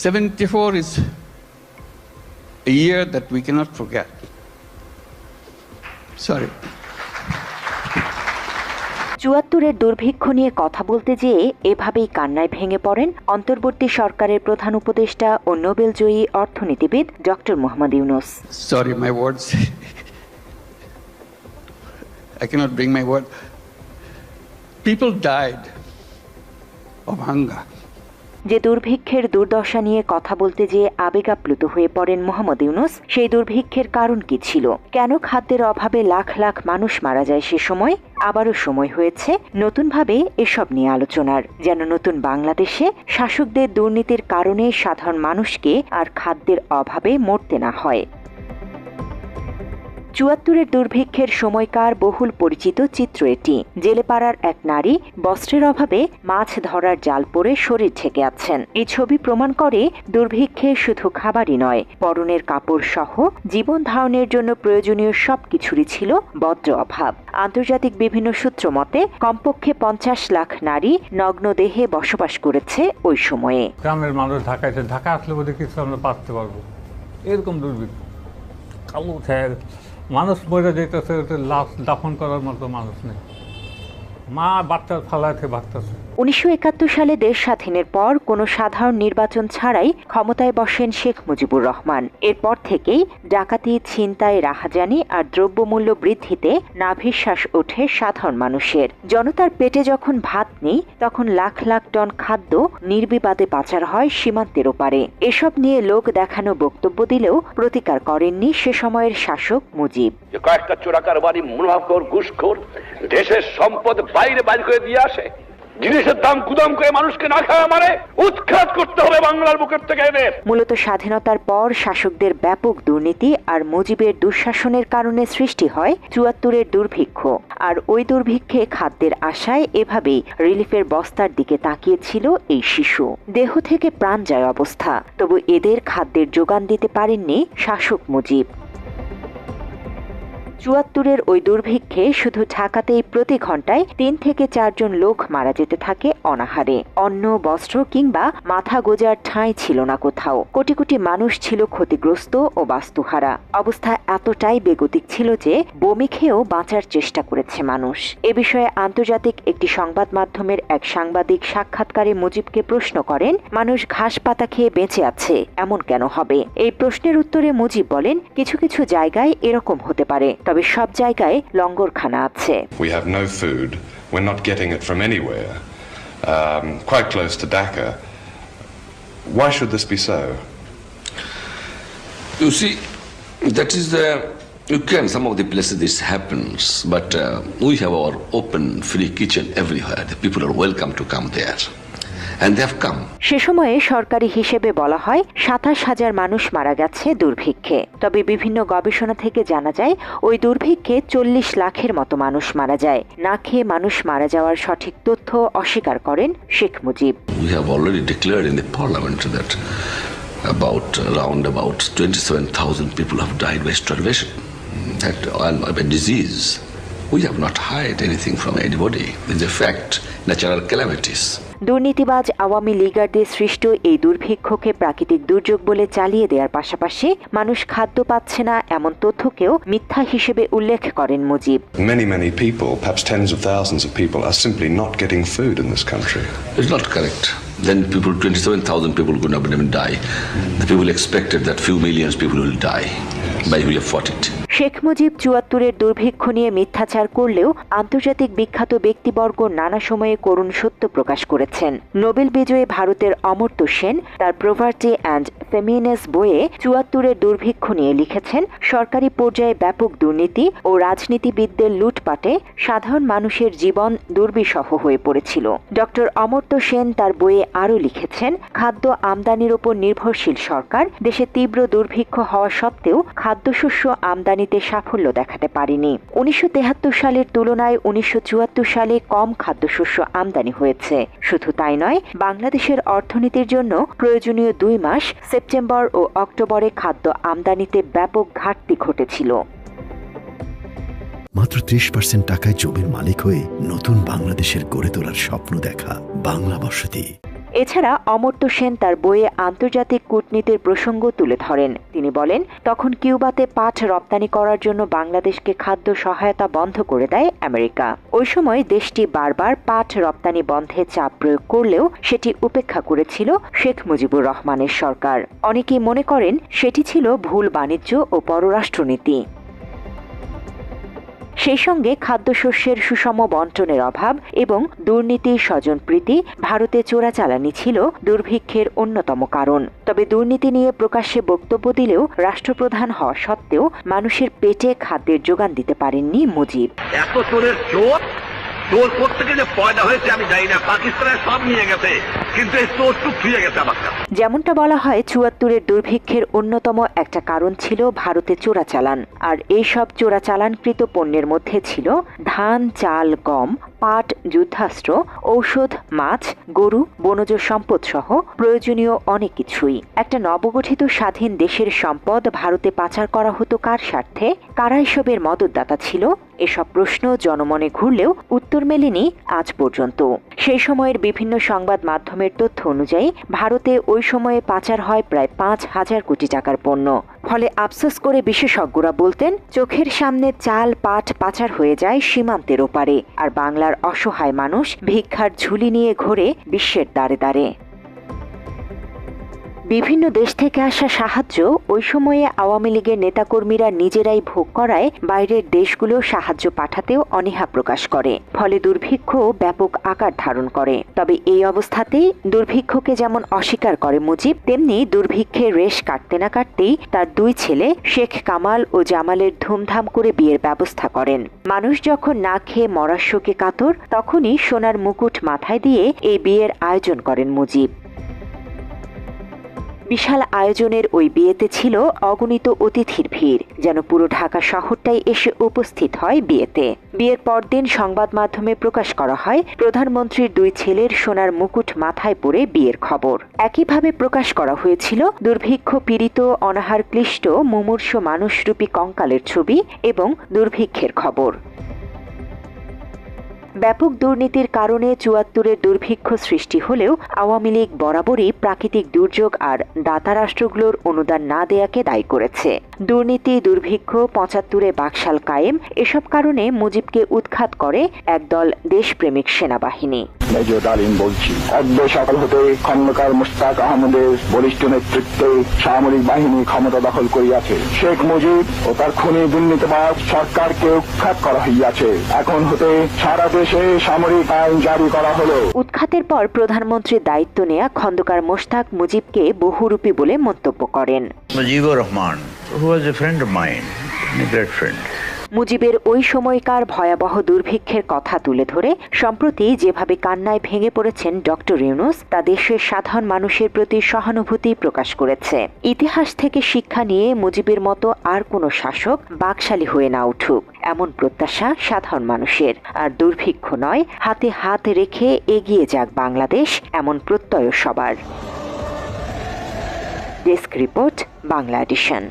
74 is a year that we cannot forget. Sorry. ৭৪-এর দুর্ভিক্ষ নিয়ে কথা বলতে যেয়ে এভাবেই কান্নায় ভেঙে পড়েন অন্তর্বর্তী সরকারের প্রধান উপদেষ্টা ও নোবেলজয়ী অর্থনীতিবিদ doctor Mohammad Yunus. Sorry, my words. I cannot bring my word. People died of hunger. যে দুর্ভিক্ষের দুর্দশা নিয়ে কথা বলতে যেয়ে আবেগাপ্লুত হয়ে পড়েন মোহাম্মদ ইউনূস, সেই দুর্ভিক্ষের কারণ কি ছিল? কেন খাদ্যের অভাবে লাখ লাখ মানুষ মারা যায় সে সময়? আবারও সময় হয়েছে নতুনভাবে এসব নিয়ে আলোচনার, যেন নতুন বাংলাদেশে শাসকদের দুর্নীতির কারণে সাধারণ মানুষকে আর খাদ্যের অভাবে মরতে না হয়। ৭৪-এর দুর্ভিক্ষের সময়কার বহুল পরিচিত চিত্র এটি। জেলেপাড়ার এক নারী বস্ত্রের অভাবে মাছ ধরার জাল পরে শরীর ঢেকে আছেন। এই ছবি প্রমাণ করে দুর্ভিক্ষে শুধু খাবারই নয়, পরনের কাপড় সহ জীবন ধারণের জন্য প্রয়োজনীয় সবকিছুরই ছিল বজ্র অভাব। আন্তর্জাতিক বিভিন্ন সূত্র মতে কমপক্ষে ৫০ লাখ নারী নগ্ন দেহে বসবাস করেছে ওই সময়ে। গ্রামের মানুষ ঢাকা আসলে বোধহয় কিছু আমরা পারতে পারবো, এরকম দুর্ভিক্ষ। কালো মানুষ মরে যেতেছে, লাশ দাফন করার মতো মানুষ নেই, মা বাচ্চা ফালাতে ভাগতেছে। ১৯৭১ সালে দেশ স্বাধীনের পর কোনো সাধারণ নির্বাচন ছাড়াই ক্ষমতায় বসেন শেখ মুজিবুর রহমান। এরপর থেকেই ডাকাতি, ছিনতাই, রাহাজানি আর দ্রব্যমূল্য বৃদ্ধিতে নাভিশ্বাস ওঠে সাধারণ মানুষের। জনতার পেটে যখন ভাত নেই, তখন লাখ লাখ টন খাদ্য নির্বিবাদে পাচার হয় সীমান্তের ওপারে। এসব নিয়ে লোক দেখানো বক্তব্য দিলেও প্রতিকার করেননি সে সময়ের শাসক মুজিব। কয়েকটা চোরাকারবারি, মুনাফাখোর, ঘুষখোর দেশের সম্পদ বাইরে বাইর করে দিয়ে আসে, জিনিসের দাম গুদাম করে মানুষকে না খাওয়া মানে উৎখাত করতে হবে বাংলার বুকের থেকে এদের। মূলত স্বাধীনতার পর শাসকদের ব্যাপক দুর্নীতি আর মুজিবের দুঃশাসনের কারণে সৃষ্টি হয় ৭৪-এর দুর্ভিক্ষ। আর ওই দুর্ভিক্ষে খাদ্যের আশায় এভাবেই রিলিফের বস্তার দিকে তাকিয়েছিল এই শিশু। দেহ থেকে প্রাণ যায় অবস্থা, তবু এদের খাদ্যের যোগান দিতে পারেননি শাসক মুজিব। ৭৪-এর ওই দুর্ভিক্ষে শুধু ঢাকাতেই প্রতি ঘন্টায় ৩ থেকে ৪ জন লোক মারা যেতে থাকে অনাহারে। অন্ন, বস্ত্র কিংবা মাথা গোজার ঠাঁই ছিল না কোথাও। কোটি কোটি মানুষ ছিল ক্ষতিগ্রস্ত ও বাস্তুহারা। অবস্থা এতটাই বেগতিক ছিল যে বমি খেয়েও বাঁচার চেষ্টা করেছে মানুষ। এ বিষয়ে আন্তর্জাতিক একটি সংবাদ মাধ্যমের এক সাংবাদিক সাক্ষাৎকারে মুজিবকে প্রশ্ন করেন, মানুষ ঘাস পাতা খেয়ে বেঁচে আছে, এমন কেন হবে? এই প্রশ্নের উত্তরে মুজিব বলেন, কিছু কিছু জায়গায় এরকম হতে পারে, তবে সব জায়গায় লঙ্গরখানা আছে। We have no food. We're not getting it from anywhere. Quite close to Dhaka. Why should this be so? You see, that is some of the places this happens, but we have our open, free kitchen everywhere. The people are welcome to come there. And they have come. সে সময়ে সরকারি হিসেবে বলা হয় ২৭,০০০ মানুষ মারা গেছে দুর্ভিক্ষে। তবে বিভিন্ন গবেষণা থেকে জানা যায় ওই দুর্ভিক্ষে ৪০ লাখের মতো মানুষ মারা যায়। না খেয়ে মানুষ মারা যাওয়ার সঠিক তথ্য অস্বীকার করেন Sheikh Mujib. We have already declared in the parliament that around 27,000 people have died by starvation and by disease. We have not hid anything from anybody. It's a fact, natural calamities. দুর্নীতিবাজ আওয়ামী লীগারদের সৃষ্ট এই দুর্ভিক্ষকে প্রাকৃতিক দুর্যোগ বলে চালিয়ে দেওয়ার পাশাপাশি মানুষ খাদ্য পাচ্ছে না এমন তথ্যকেও মিথ্যা হিসেবে উল্লেখ করেন Mujib. Many people, perhaps tens of thousands of people, are simply not getting food in this country. It's not correct. Then 27,000 people could not even die. The people expected that few millions people will die. By we have fought it. Sheikh Mujib ৭৪-এর দুর্ভিক্ষ নিয়ে মিথ্যাচার করলেও আন্তর্জাতিক বিখ্যাত ব্যক্তিবর্গ নানা সময়ে করুণ সত্য প্রকাশ করেছেন। নোবেল বিজয়ী ভারতের অমর্ত্য সেন তার প্রভার্টি অ্যান্ড ফেমিনেস বইয়ে ৭৪-এর দুর্ভিক্ষ নিয়ে লিখেছেন, সরকারি পর্যায়ে ব্যাপক দুর্নীতি ও রাজনীতিবিদদের লুটপাটে সাধারণ মানুষের জীবন দুর্বিষহ হয়ে পড়েছিল। ডক্টর অমর্ত্য সেন তার বইয়ে আরও লিখেছেন, খাদ্য আমদানির ওপর নির্ভরশীল সরকার দেশে তীব্র দুর্ভিক্ষ হওয়া সত্ত্বেও খাদ্যশস্য আমদানিতে সাফল্য দেখাতে পারেনি। ১৯৭৩ সালের তুলনায় ১৯৭৪ সালে কম খাদ্যশস্য আমদানি হয়েছে। শুধু তাই নয়, বাংলাদেশের অর্থনীতির জন্য প্রয়োজনীয় ২ মাস সেপ্টেম্বর ও অক্টোবরে খাদ্য আমদানিতে ব্যাপক ঘাটতি ঘটেছিল। মাত্র ৩০% টাকায় জমির মালিক হয়ে নতুন বাংলাদেশের গড়ে তোলার স্বপ্ন দেখা বাংলা বসতি। এছাড়া অমর্ত্য সেন তার বইয়ে আন্তর্জাতিক কূটনীতির প্রসঙ্গ তুলে ধরেন। তিনি বলেন, তখন কিউবাতে পাট রপ্তানি করার জন্য বাংলাদেশকে খাদ্য সহায়তা বন্ধ করে দেয় আমেরিকা। ওই সময় দেশটি বারবার পাট রপ্তানি বন্ধে চাপ প্রয়োগ করলেও সেটি উপেক্ষা করেছিল শেখ মুজিবুর রহমানের সরকার। অনেকেই মনে করেন সেটি ছিল ভুল বাণিজ্য ও পররাষ্ট্রনীতি। সেই সঙ্গে খাদ্যশস্যের সুষম বন্টনের অভাব এবং দুর্নীতি স্বজনপ্রীতি ভারতে চোরাচালানি ছিল দুর্ভিক্ষের অন্যতম কারণ। তবে দুর্নীতি নিয়ে প্রকাশ্যে বক্তব্য দিলেও রাষ্ট্রপ্রধান হওয়া সত্ত্বেও মানুষের পেটে খাদ্যের যোগান দিতে পারেননি মুজিব। এত চোরের চোর চোর কোত্থেকে যে পয়দা হয়েছে আমি জানি না, পাকিস্তানের সব নিয়ে গেছে, কিন্তু এই চোর চুপ ফিরে গেছে আমার কাছে। যেমনটা বলা হয়, ৭৪-এর দুর্ভিক্ষের অন্যতম একটা কারণ ছিল ভারতে চোরাচালান। আর এইসব চোরাচালানকৃত পণ্যের মধ্যে ছিল ধান, চাল, গম, পাট, যুদ্ধাস্ত্র, ঔষধ, মাছ, গরু, বনজ সম্পদ সহ প্রয়োজনীয় অনেক কিছুই। একটা নবগঠিত স্বাধীন দেশের সম্পদ ভারতে পাচার করা হতো কার স্বার্থে? কারা এসবের মদতদাতা ছিল? এসব প্রশ্ন জনমনে ঘুরলেও উত্তর মেলেনি আজ পর্যন্ত। সেই সময়ের বিভিন্ন সংবাদ মাধ্যমের তথ্য অনুযায়ী ভারতে ওই সময়ে পাচার হয় প্রায় ৫,০০০ কোটি টাকার পণ্য। ফলে আফসোস করে বিশেষজ্ঞরা বলতেন, চোখের সামনে চাল, পাট পাচার হয়ে যায় সীমান্তের ওপারে, আর বাংলার অসহায় মানুষ ভিক্ষার ঝুলি নিয়ে ঘোরে বিশ্বের দ্বারে দ্বারে। বিভিন্ন দেশ থেকে আসা সাহায্য ওই সময়ে আওয়ামী লীগের নেতাকর্মীরা নিজেরাই ভোগ করায় বাইরের দেশগুলো সাহায্য পাঠাতেও অনীহা প্রকাশ করে। ফলে দুর্ভিক্ষ ব্যাপক আকার ধারণ করে। তবে এই অবস্থাতেই দুর্ভিক্ষকে যেমন অস্বীকার করে মুজিব, তেমনি দুর্ভিক্ষের রেশ কাটতে না কাটতেই তার দুই ছেলে শেখ কামাল ও জামালের ধুমধাম করে বিয়ের ব্যবস্থা করেন। মানুষ যখন না খেয়ে মরার শোকে কাতর, তখনই সোনার মুকুট মাথায় দিয়ে এই বিয়ের আয়োজন করেন মুজিব। বিশাল আয়োজনের ওই বিয়েতে ছিল অগণিত অতিথির ভিড়, যেন পুরো ঢাকা শহরটাই এসে উপস্থিত হয় বিয়েতে। বিয়ের পরদিন সংবাদ মাধ্যমে প্রকাশ করা হয় প্রধানমন্ত্রীর দুই ছেলের সোনার মুকুট মাথায় পরে বিয়ের খবর। একইভাবে প্রকাশ করা হয়েছিল দুর্ভিক্ষ পীড়িত, অনাহার ক্লিষ্ট, মুমূর্ষ মানুষরূপী কঙ্কালের ছবি এবং দুর্ভিক্ষের খবর। ব্যাপক দুর্নীতির কারণে ৭৪-এর দুর্ভিক্ষ সৃষ্টি হলেও আওয়ামী লীগ বরাবরই প্রাকৃতিক দুর্যোগ আর দাতা রাষ্ট্রগুলোর অনুদান না দেয়াকে দায়ী করেছে। দুর্নীতি, দুর্ভিক্ষ, ৭৫-এ বাকশাল কায়েম, এসব কারণে মুজিবকে উৎখাত করে একদল দেশপ্রেমিক সেনাবাহিনী। মেজর ডালিম বলছি, অদ্য সকাল হতে খন্দকার মুশতাক আহমদের বলিষ্ঠ নেতৃত্বে সামরিক বাহিনী ক্ষমতা দখল করিয়াছে। শেখ মুজিব ও তার খুনি দুর্নীতিবাজ সরকারকে উৎখাত করা হইয়াছে। এখন হতে সারা দেশে সামরিক আইন জারি করা হলো। উৎখাতের পর প্রধানমন্ত্রীর দায়িত্ব নেয়া খন্দকার মোশতাক মুজিবকে বহুরূপী বলে মন্তব্য করেন। Mujibur Rahman, who was a friend of mine, a great friend. মুজিবের ওই সময়কার ভয়াবহ দুর্ভিক্ষের কথা তুলে ধরে সম্প্রতি যেভাবে কান্নায় ভেঙে পড়েছেন ডক্টর ইউনূস, তা দেশের সাধারণ মানুষের প্রতি সহানুভূতি প্রকাশ করেছে। ইতিহাস থেকে শিক্ষা নিয়ে মুজিবের মতো আর কোনো শাসক বাকশালী হয়ে না উঠুক, এমন প্রত্যাশা সাধারণ মানুষের। আর দুর্ভিক্ষ নয়, হাতে হাত রেখে এগিয়ে যাক বাংলাদেশ, এমন প্রত্যয় সবার। Desk report, Bangla addition.